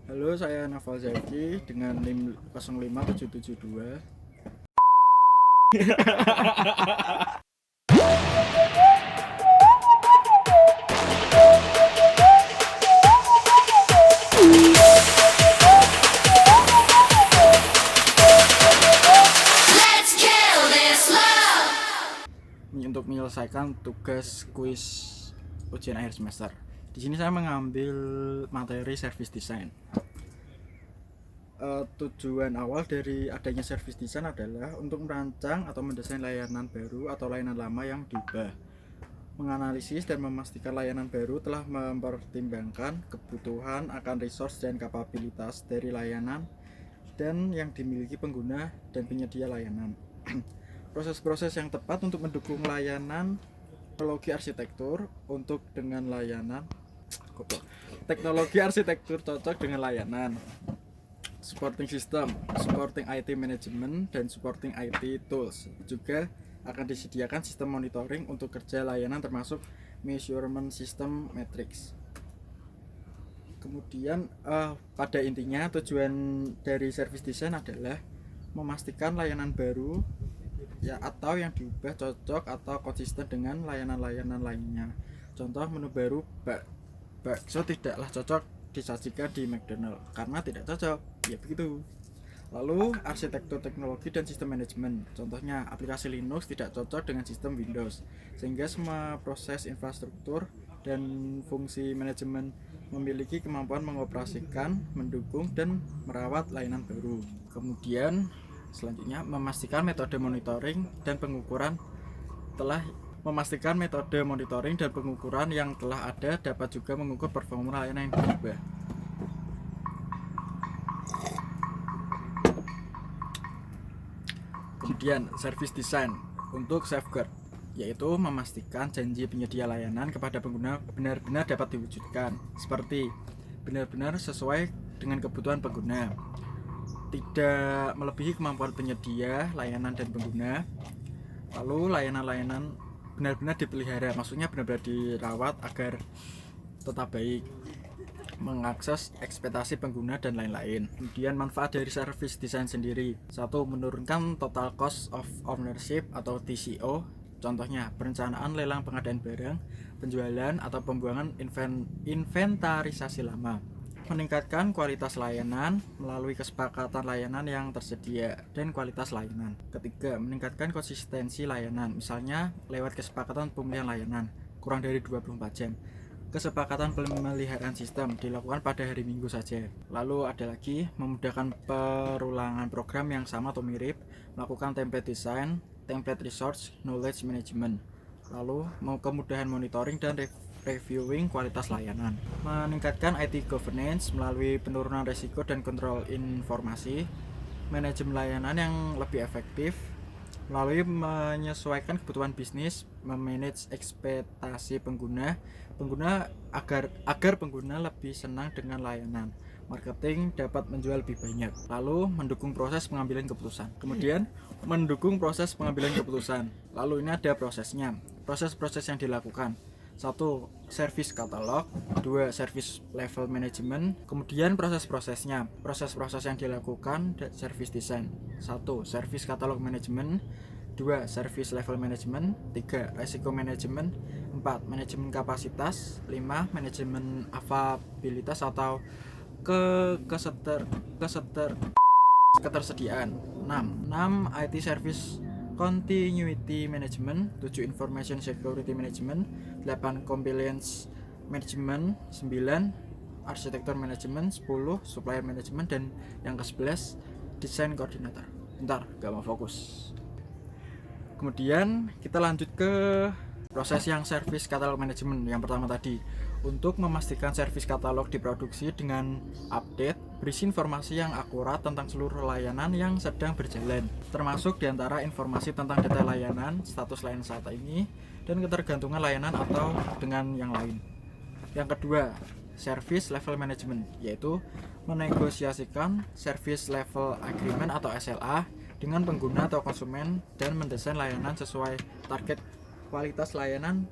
Halo, saya Naval Zaki dengan NIM 05772. Let's kill this love. Untuk menyelesaikan tugas kuis ujian akhir semester. Di sini saya mengambil materi service design. Tujuan awal dari adanya service design adalah untuk merancang atau mendesain layanan baru atau layanan lama yang diubah, menganalisis dan memastikan layanan baru telah mempertimbangkan kebutuhan akan resource dan kapabilitas dari layanan dan yang dimiliki pengguna dan penyedia layanan. Proses-proses yang tepat untuk mendukung layanan, teknologi arsitektur untuk dengan layanan teknologi arsitektur cocok dengan layanan, supporting system, supporting IT management, dan supporting IT tools. Juga akan disediakan sistem monitoring untuk kerja layanan termasuk measurement system matrix. Kemudian pada intinya tujuan dari service design adalah memastikan layanan baru ya atau yang diubah cocok atau konsisten dengan layanan-layanan lainnya. Contoh, menu baru bakso tidaklah cocok disajikan di McDonald karena tidak cocok, ya begitu. Lalu arsitektur teknologi dan sistem manajemen, contohnya aplikasi Linux tidak cocok dengan sistem Windows, sehingga semua proses infrastruktur dan fungsi manajemen memiliki kemampuan mengoperasikan, mendukung, dan merawat layanan baru. Kemudian selanjutnya memastikan metode monitoring dan pengukuran yang telah ada dapat juga mengukur performa layanan yang berubah. Kemudian service design untuk safeguard, yaitu memastikan janji penyedia layanan kepada pengguna benar-benar dapat diwujudkan, seperti benar-benar sesuai dengan kebutuhan pengguna, tidak melebihi kemampuan penyedia layanan dan pengguna. Lalu layanan-layanan benar-benar dipelihara, maksudnya benar-benar dirawat agar tetap baik, mengakses ekspektasi pengguna dan lain-lain. Kemudian manfaat dari service design sendiri: 1. Menurunkan total cost of ownership atau TCO. Contohnya perencanaan lelang pengadaan barang, penjualan atau pembuangan inventarisasi lama. Meningkatkan kualitas layanan melalui kesepakatan layanan yang tersedia dan kualitas layanan. Ketiga, meningkatkan konsistensi layanan, misalnya lewat kesepakatan pemilihan layanan kurang dari 24 jam. Kesepakatan pemeliharaan sistem dilakukan pada hari Minggu saja. Lalu ada lagi, memudahkan perulangan program yang sama atau mirip, melakukan template design, template resource, knowledge management. Lalu mau kemudahan monitoring dan reviewing kualitas layanan. Meningkatkan IT governance melalui penurunan risiko dan kontrol informasi, manajemen layanan yang lebih efektif melalui menyesuaikan kebutuhan bisnis, memanage ekspektasi pengguna agar pengguna lebih senang dengan layanan. Marketing dapat menjual lebih banyak. Lalu mendukung proses pengambilan keputusan. Kemudian mendukung proses pengambilan keputusan. Lalu ini ada prosesnya. Proses-proses yang dilakukan: 1. Service katalog. 2. Service level management. Kemudian proses-prosesnya. Proses-proses yang dilakukan service design: 1. Service katalog management. 2. Service level management. 3. Resiko management. 4. Manajemen kapasitas. 5. Manajemen availabilitas atau ketersediaan. 6. IT service continuity management. 7. Information security management. 8. Compliance management. 9. Arsitektur management. 10. Supplier management. Dan yang ke-11 desain koordinator. Bentar, gak mau fokus. Kemudian kita lanjut ke proses yang service katalog management yang pertama tadi. Untuk memastikan service katalog diproduksi dengan update, berisi informasi yang akurat tentang seluruh layanan yang sedang berjalan, termasuk diantara informasi tentang detail layanan, status layanan saat ini, dan ketergantungan layanan atau dengan yang lain. Yang kedua, service level management, yaitu menegosiasikan service level agreement atau SLA dengan pengguna atau konsumen dan mendesain layanan sesuai target kualitas layanan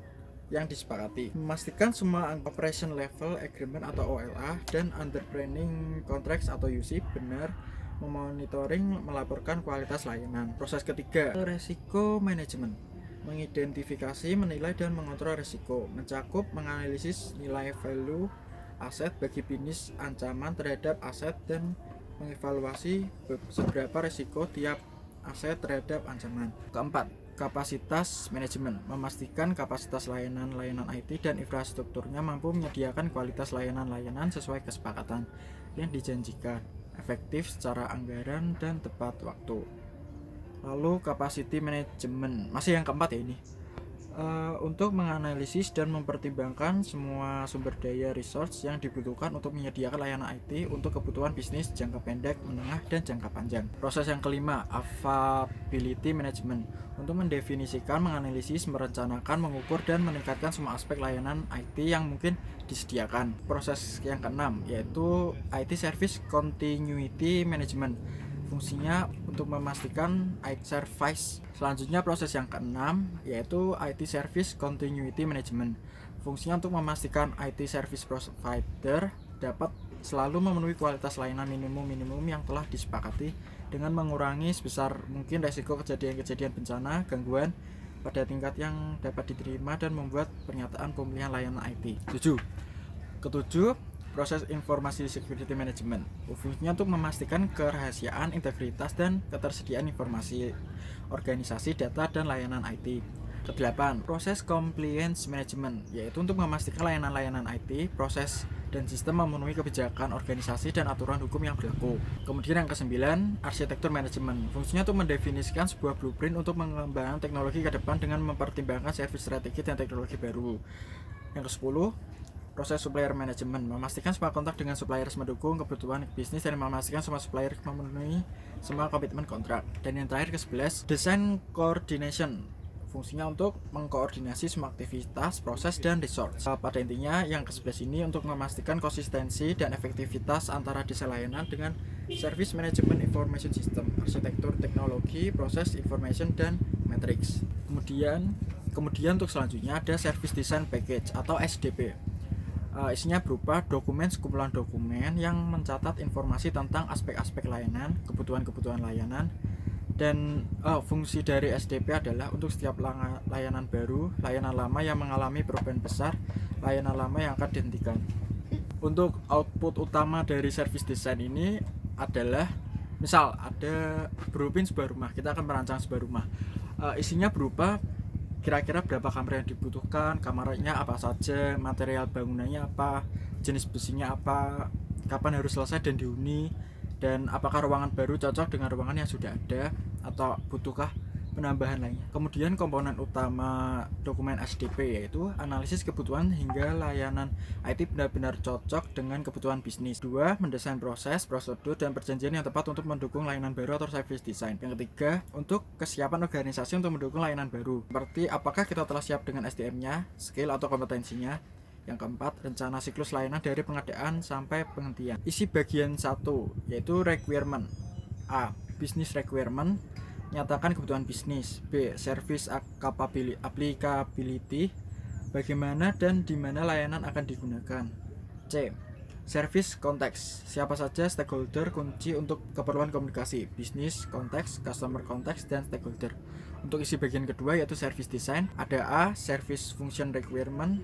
yang disepakati. Memastikan semua Operation Level Agreement atau OLA dan Underprinting Contracts atau UC benar, memonitoring, melaporkan kualitas layanan. Proses ketiga, resiko manajemen. Mengidentifikasi, menilai, dan mengontrol risiko. Mencakup menganalisis nilai value aset bagi bisnis, ancaman terhadap aset, dan mengevaluasi seberapa risiko tiap aset terhadap ancaman. Keempat, kapasitas manajemen. Memastikan kapasitas layanan IT dan infrastrukturnya mampu menyediakan kualitas layanan-layanan sesuai kesepakatan yang dijanjikan, efektif secara anggaran dan tepat waktu. Lalu capacity management, masih yang keempat ya ini. Untuk menganalisis dan mempertimbangkan semua sumber daya resource yang dibutuhkan untuk menyediakan layanan IT untuk kebutuhan bisnis jangka pendek, menengah, dan jangka panjang. Proses yang kelima, availability management. Untuk mendefinisikan, menganalisis, merencanakan, mengukur, dan meningkatkan semua aspek layanan IT yang mungkin disediakan. Proses yang keenam yaitu IT Service Continuity Management. Fungsinya untuk memastikan IT service. Selanjutnya proses yang keenam yaitu IT Service Continuity Management. Fungsinya untuk memastikan IT service provider dapat selalu memenuhi kualitas layanan minimum yang telah disepakati dengan mengurangi sebesar mungkin risiko kejadian-kejadian bencana, gangguan pada tingkat yang dapat diterima, dan membuat pernyataan pemulihan layanan IT. Ketujuh, proses informasi security management. Fungsinya untuk memastikan kerahasiaan, integritas, dan ketersediaan informasi organisasi, data, dan layanan IT. Kedelapan, proses compliance management, yaitu untuk memastikan layanan-layanan IT, proses, dan sistem memenuhi kebijakan organisasi dan aturan hukum yang berlaku. Kemudian yang kesembilan, arsitektur manajemen. Fungsinya untuk mendefinisikan sebuah blueprint untuk mengembangkan teknologi ke depan dengan mempertimbangkan servis strategi dan teknologi baru. Yang kesepuluh, proses supplier management. Memastikan semua kontak dengan supplier mendukung kebutuhan bisnis dan memastikan semua supplier memenuhi semua komitmen kontrak. Dan yang terakhir ke-11, design coordination. Fungsinya untuk mengkoordinasi semua aktivitas, proses, dan resource. Pada intinya yang ke-11 ini untuk memastikan konsistensi dan efektivitas antara desain layanan dengan service management information system, arsitektur teknologi, proses information, dan matrix. Kemudian untuk selanjutnya ada service design package atau SDP. Isinya berupa dokumen, sekumpulan dokumen yang mencatat informasi tentang aspek-aspek layanan, kebutuhan-kebutuhan layanan, dan fungsi dari SDP adalah untuk setiap layanan baru, layanan lama yang mengalami perubahan besar, layanan lama yang akan dihentikan. Untuk output utama dari service design ini adalah, misal ada blueprint sebuah rumah, kita akan merancang sebuah rumah. Isinya berupa kira-kira berapa kamar yang dibutuhkan, kamarnya apa saja, material bangunannya apa, jenis besinya apa, kapan harus selesai dan dihuni, dan apakah ruangan baru cocok dengan ruangan yang sudah ada atau butuhkah penambahan lainnya. Kemudian komponen utama dokumen SDP yaitu analisis kebutuhan hingga layanan IT benar-benar cocok dengan kebutuhan bisnis. 2. Mendesain proses, prosedur, dan perjanjian yang tepat untuk mendukung layanan baru atau service design. Yang ketiga, untuk kesiapan organisasi untuk mendukung layanan baru, seperti apakah kita telah siap dengan SDM-nya, skill atau kompetensinya. Yang keempat, rencana siklus layanan dari pengadaan sampai penghentian. Isi bagian 1 yaitu requirement. A. Business requirement, nyatakan kebutuhan bisnis. B. Service applicability, bagaimana dan di mana layanan akan digunakan. C. Service context, siapa saja stakeholder kunci untuk keperluan komunikasi, bisnis konteks, customer konteks, dan stakeholder. Untuk isi bagian kedua yaitu service design, ada A. Service function requirement,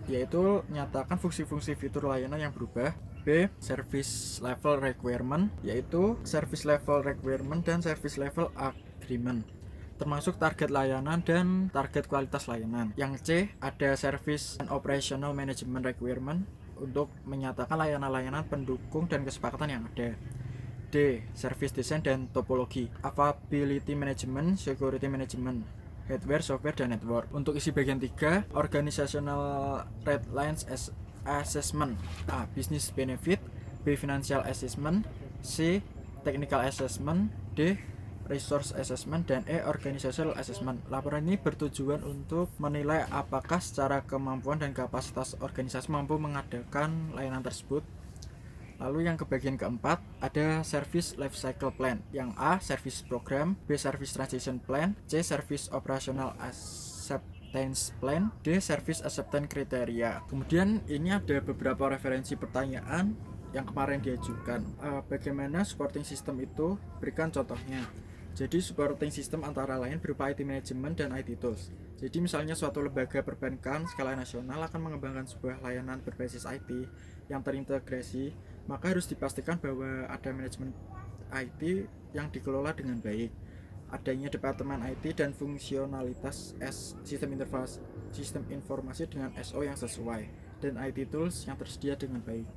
yaitu nyatakan fungsi-fungsi fitur layanan yang berubah. B. Service level requirement, yaitu service level requirement dan service level agreement, termasuk target layanan dan target kualitas layanan. Yang C, ada service and operational management requirement, untuk menyatakan layanan-layanan pendukung dan kesepakatan yang ada. D. Service design dan topologi, availability management, security management, hardware, software, dan network. Untuk isi bagian 3, organizational red lines assessment. A. Business benefit. B. Financial assessment. C. Technical assessment. D. Resource assessment. Dan E. Organizational assessment. Laporan ini bertujuan untuk menilai apakah secara kemampuan dan kapasitas organisasi mampu mengadakan layanan tersebut. Lalu yang ke bagian keempat ada service life cycle plan. Yang A. Service program. B. Service transition plan. C. Service operational maintenance plan, D. service acceptance criteria. Kemudian ini ada beberapa referensi pertanyaan yang kemarin diajukan. Bagaimana supporting system itu? Berikan contohnya. Jadi supporting system antara lain berupa IT management dan IT tools. Jadi misalnya suatu lembaga perbankan skala nasional akan mengembangkan sebuah layanan berbasis IT yang terintegrasi, maka harus dipastikan bahwa ada manajemen IT yang dikelola dengan baik, adanya departemen IT dan fungsionalitas sistem informasi dengan SO yang sesuai, dan IT tools yang tersedia dengan baik.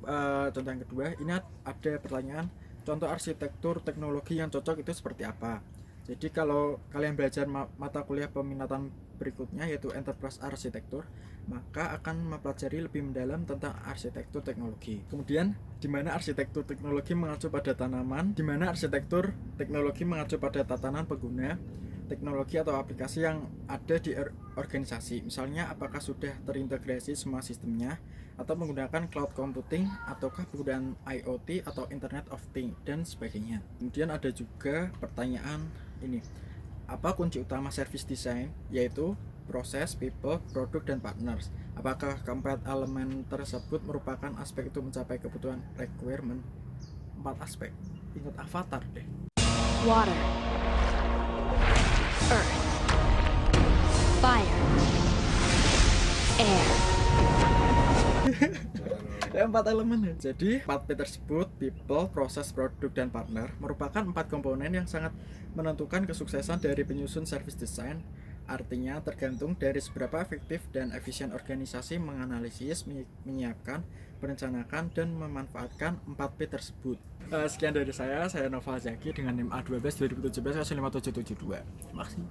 Contoh yang kedua, ini ada pertanyaan, contoh arsitektur teknologi yang cocok itu seperti apa? Jadi kalau kalian belajar mata kuliah peminatan berikutnya yaitu Enterprise Architecture, maka akan mempelajari lebih mendalam tentang arsitektur teknologi. Kemudian, di mana arsitektur teknologi mengacu pada tanaman, di mana arsitektur teknologi mengacu pada tatanan pengguna teknologi atau aplikasi yang ada di organisasi. Misalnya, apakah sudah terintegrasi semua sistemnya, atau menggunakan cloud computing, ataukah penggunaan IoT atau Internet of Things, dan sebagainya. Kemudian ada juga pertanyaan ini, apa kunci utama service design? Yaitu proses, people, produk, dan partners. Apakah keempat elemen tersebut merupakan aspek itu mencapai kebutuhan requirement? 4 aspek. Ingat Avatar deh. Water, earth, fire, air. 4 elemen ya. Jadi 4P tersebut, people, proses, produk, dan partner, merupakan 4 komponen yang sangat menentukan kesuksesan dari penyusun service design. Artinya tergantung dari seberapa efektif dan efisien organisasi menganalisis, menyiapkan, merencanakan, dan memanfaatkan 4P tersebut. Sekian dari saya Nova Zaki dengan NIM A12 2017 57772. Terima kasih.